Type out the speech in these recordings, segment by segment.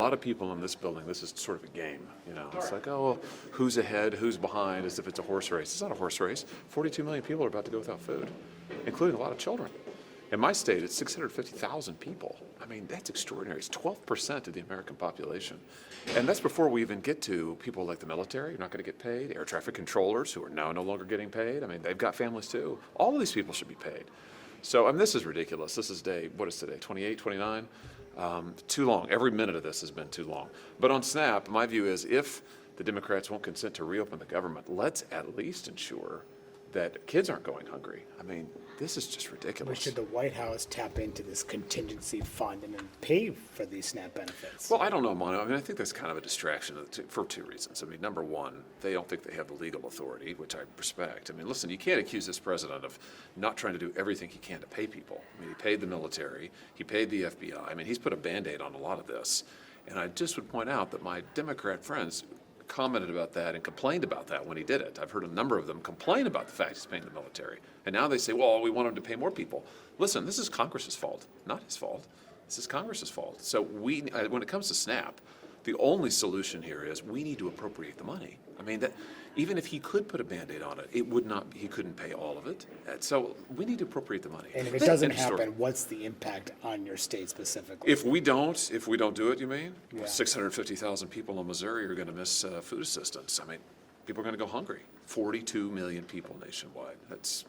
lot of people in this building, this is sort of a game, you know. It's like, oh, well, who's ahead, who's behind, as if it's a horse race. It's not a horse race. 42 million people are about to go without food, including a lot of children. In my state, it's 650,000 people. I mean, that's extraordinary. It's 12% of the American population. And that's before we even get to people like the military who are not going to get paid, air traffic controllers who are now no longer getting paid. I mean, they've got families too. All of these people should be paid. So, I mean, this is ridiculous. This is what is today, 28, 29? Too long. Every minute of this has been too long. But on SNAP, my view is if the Democrats won't consent to reopen the government, let's at least ensure that kids aren't going hungry. I mean, this is just ridiculous. But should the White House tap into this contingency fund and then pay for these SNAP benefits? Well, I don't know, Mono. I mean, I think that's kind of a distraction for two reasons. I mean, number one, they don't think they have the legal authority, which I respect. I mean, listen, you can't accuse this president of not trying to do everything he can to pay people. I mean, he paid the military, he paid the FBI. I mean, he's put a Band-Aid on a lot of this. And I just would point out that my Democrat friends commented about that and complained about that when he did it. I've heard a number of them complain about the fact he's paying the military. And now they say, well, we want him to pay more people. Listen, this is Congress's fault, not his fault. This is Congress's fault. So when it comes to SNAP, the only solution here is we need to appropriate the money. I mean, that even if he could put a Band-Aid on it, he couldn't pay all of it. So we need to appropriate the money. And if it doesn't happen, what's the impact on your state specifically? If we don't do it, you mean? Yeah. 650,000 people in Missouri are going to miss food assistance. I mean, people are going to go hungry. 42 million people nationwide. That's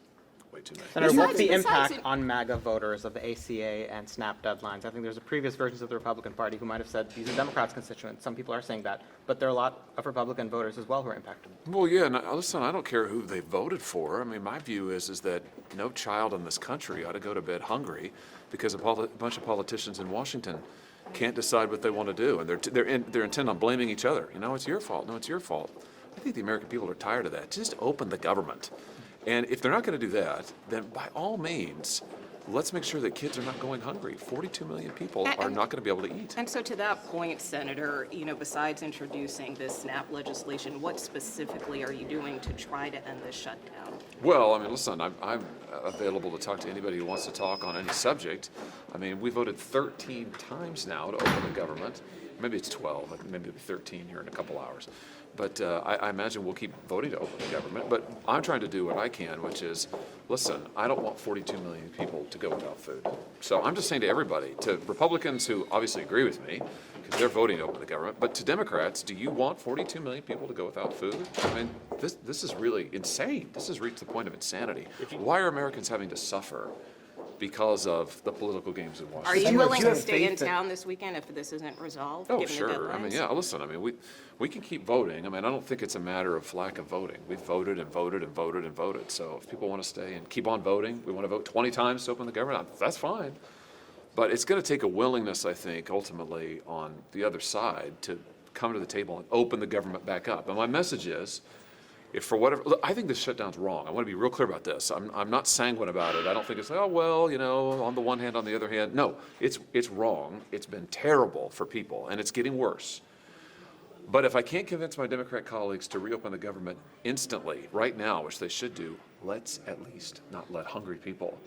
way too many. Senator, what's the impact on MAGA voters of the ACA and SNAP deadlines? I think there's a previous versions of the Republican Party who might have said these are Democrats' constituents. Some people are saying that, but there are a lot of Republican voters as well who are impacted. Well, yeah, listen, I don't care who they voted for. I mean, my view is that no child in this country ought to go to bed hungry because a bunch of politicians in Washington can't decide what they want to do, and they're intent on blaming each other. You know, it's your fault. No, it's your fault. I think the American people are tired of that. Just open the government. And if they're not going to do that, then by all means, let's make sure that kids are not going hungry. 42 million people are not going to be able to eat. And so to that point, Senator, you know, besides introducing this SNAP legislation, what specifically are you doing to try to end this shutdown? Well, I mean, listen, I'm available to talk to anybody who wants to talk on any subject. I mean, we voted 13 times now to open the government. Maybe it's 12, maybe it'll be 13 here in a couple hours. But I imagine we'll keep voting to open the government. But I'm trying to do what I can, which is, listen, I don't want 42 million people to go without food. So I'm just saying to everybody, to Republicans who obviously agree with me, because they're voting to open the government, but to Democrats, do you want 42 million people to go without food? I mean, this is really insane. This has reached the point of insanity. Why are Americans having to suffer because of the political games in Washington? Are you willing to stay in town this weekend if this isn't resolved? Oh, given sure. The deadlines? I mean, yeah, listen, I mean, we can keep voting. I mean, I don't think it's a matter of lack of voting. We've voted and voted and voted and voted. So if people want to stay and keep on voting, we want to vote 20 times to open the government, that's fine. But it's going to take a willingness, I think, ultimately on the other side to come to the table and open the government back up. And my message is, if for whatever, look, I think this shutdown's wrong. I want to be real clear about this. I'm not sanguine about it. I don't think it's like, oh, well, you know, on the one hand, on the other hand. No, it's wrong. It's been terrible for people, and it's getting worse. But if I can't convince my Democrat colleagues to reopen the government instantly, right now, which they should do, let's at least not let hungry people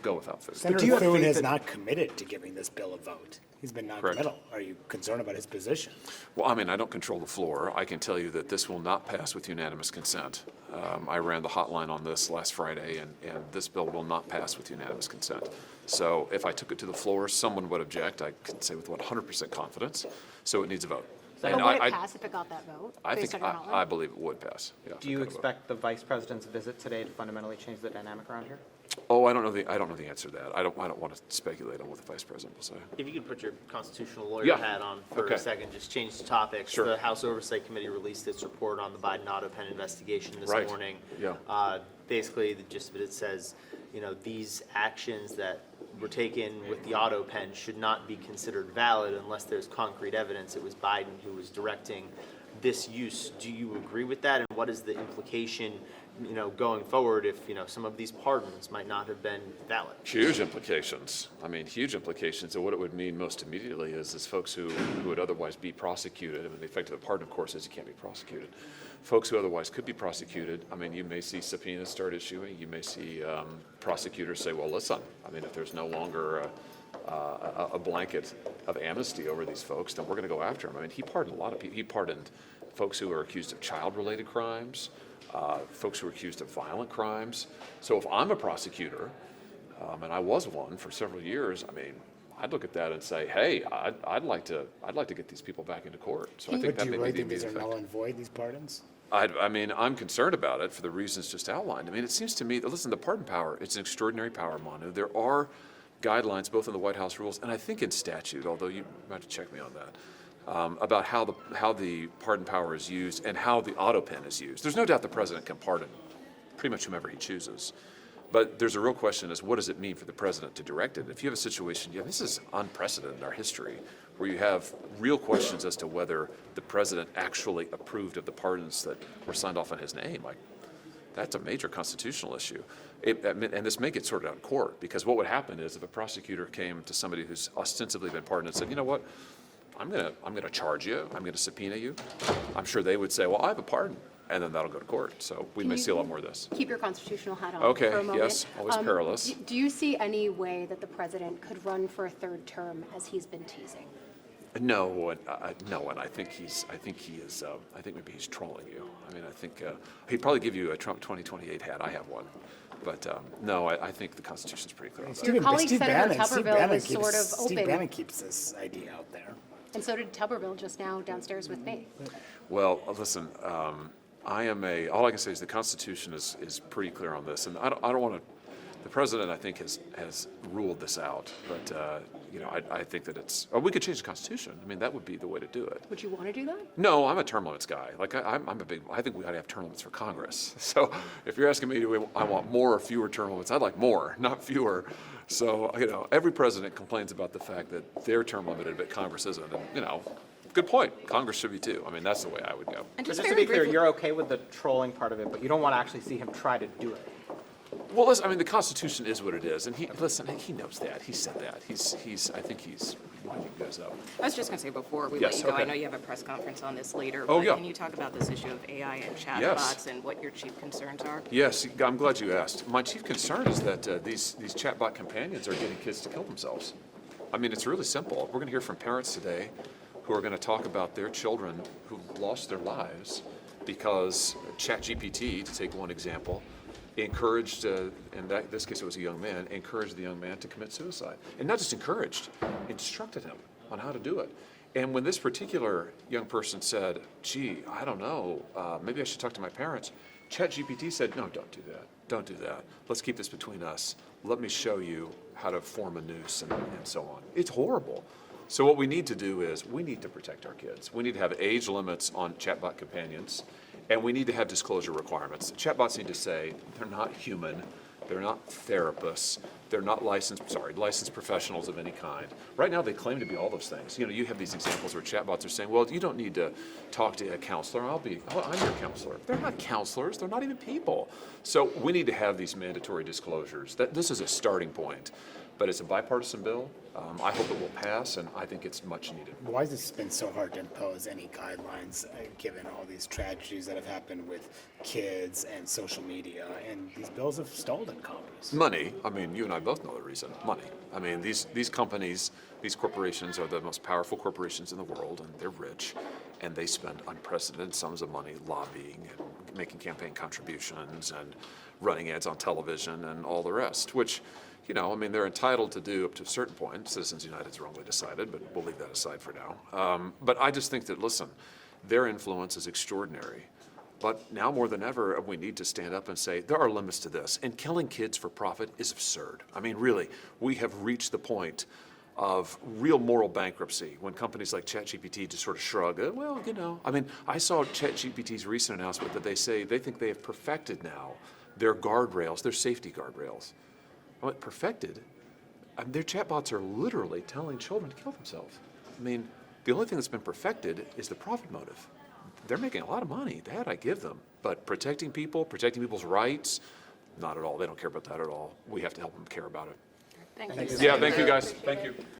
go without food. Senator Thune has not committed to giving this bill a vote. He's been non-committal. Are you concerned about his position? Well, I mean, I don't control the floor. I can tell you that this will not pass with unanimous consent. I ran the hotline on this last Friday, and this bill will not pass with unanimous consent. So if I took it to the floor, someone would object. I can say with 100% confidence. So it needs a vote. But would it pass if it got that vote? I believe it would pass. Yeah, Do you expect the vice president's visit today to fundamentally change the dynamic around here? Oh, I don't know the answer to that. I don't want to speculate on what the vice president will say. If you could put your constitutional lawyer hat on for a second, just change the topic. Sure. The House Oversight Committee released its report on the Biden auto pen investigation this morning. Yeah. Basically, the gist of it says, you know, these actions that were taken with the auto pen should not be considered valid unless there's concrete evidence it was Biden who was directing this use. Do you agree with that? And what is the implication, you know, going forward if, you know, some of these pardons might not have been valid? Huge implications. I mean, huge implications. And what it would mean most immediately is folks who would otherwise be prosecuted. I mean, the effect of the pardon, of course, is you can't be prosecuted. Folks who otherwise could be prosecuted, I mean, you may see subpoenas start issuing. You may see prosecutors say, well, listen, I mean, if there's no longer a blanket of amnesty over these folks, then we're going to go after him. I mean, he pardoned a lot of people. He pardoned folks who are accused of child-related crimes, folks who are accused of violent crimes. So if I'm a prosecutor, and I was one for several years, I mean, I'd look at that and say, hey, I'd like to get these people back into court. So I think But that do may you be really the think these immediate are effect. null and void, these pardons? I mean, I'm concerned about it for the reasons just outlined. I mean, it seems to me, listen, the pardon power, it's an extraordinary power, Manu. There are guidelines, both in the White House rules and I think in statute, although you might have to check me on that, about how the pardon power is used and how the auto pen is used. There's no doubt the president can pardon pretty much whomever he chooses. But there's a real question is, what does it mean for the president to direct it? If you have a situation, this is unprecedented in our history, where you have real questions as to whether the president actually approved of the pardons that were signed off in his name. Like, that's a major constitutional issue. And this may get sorted out in court, because what would happen is if a prosecutor came to somebody who's ostensibly been pardoned and said, you know what, I'm gonna charge you, I'm gonna subpoena you, I'm sure they would say, well, I have a pardon. And then that'll go to court. So we may see a lot more of this. Keep your constitutional hat on Okay, for a moment. yes, always perilous. Do you see any way that the president could run for a third term, as he's been teasing? No, and I think he is. I think maybe he's trolling you. I mean, I think he'd probably give you a Trump 2028 hat. I have one, but no, I think the Constitution's pretty clear on that. Your colleague, Senator Tuberville, was Steve sort of Steve open. Bannon keeps this idea out there. And so did Tuberville just now downstairs with me. Well, listen, all I can say is the Constitution is pretty clear on this, and I don't want to. The president, I think, has ruled this out, but I think that it's. We could change the Constitution. I mean, that would be the way to do it. Would you want to do that? No, I'm a term limits guy. Like I'm a big. I think we ought to have term limits for Congress. So if you're asking me, I want more or fewer term limits? I'd like more, not fewer. So every president complains about the fact that they're term limited, but Congress isn't. And good point. Congress should be too. I mean, that's the way I would go. And But just just to very be clear, briefly, you're okay with the trolling part of it, but you don't want to actually see him try to do it. Well, listen, I mean, the Constitution is what it is, and he knows that. He said that. I think he's winding you guys up. I was just going to say before we Yes, let you go, I okay. know you have a press conference on this later, Oh, but yeah. can you talk about this issue of AI and chatbots Yes. and what your chief concerns are? Yes, I'm glad you asked. My chief concern is that these chatbot companions are getting kids to kill themselves. I mean, it's really simple. We're going to hear from parents today who are going to talk about their children who've lost their lives because ChatGPT, to take one example, encouraged, in this case it was a young man, encouraged the young man to commit suicide. And not just encouraged, instructed him on how to do it. And when this particular young person said, gee, I don't know, maybe I should talk to my parents, ChatGPT said, no, don't do that. Don't do that. Let's keep this between us. Let me show you how to form a noose and so on. It's horrible. So what we need to do is we need to protect our kids. We need to have age limits on chatbot companions, and we need to have disclosure requirements. Chatbots need to say they're not human, they're not therapists, they're not licensed professionals of any kind. Right now they claim to be all those things. You have these examples where chatbots are saying, well, you don't need to talk to a counselor, I'm your counselor. They're not counselors, they're not even people. So we need to have these mandatory disclosures. This is a starting point. But it's a bipartisan bill. I hope it will pass, and I think it's much needed. Why has it been so hard to impose any guidelines, given all these tragedies that have happened with kids and social media? And these bills have stalled in Congress. Money. I mean, you and I both know the reason. Money. I mean, these companies, these corporations are the most powerful corporations in the world, and they're rich, and they spend unprecedented sums of money lobbying and making campaign contributions and running ads on television and all the rest, which, they're entitled to do up to a certain point. Citizens United's wrongly decided, but we'll leave that aside for now. But I just think that, listen, their influence is extraordinary. But now more than ever, we need to stand up and say, there are limits to this. And killing kids for profit is absurd. I mean, really, we have reached the point of real moral bankruptcy when companies like ChatGPT just sort of shrug, I saw ChatGPT's recent announcement that they say they think they have perfected now their guardrails, their safety guardrails. Perfected? Their chatbots are literally telling children to kill themselves. I mean, the only thing that's been perfected is the profit motive. They're making a lot of money. That I give them. But protecting people, protecting people's rights, not at all. They don't care about that at all. We have to help them care about it. Thank you. Yeah, thank you guys. Thank you.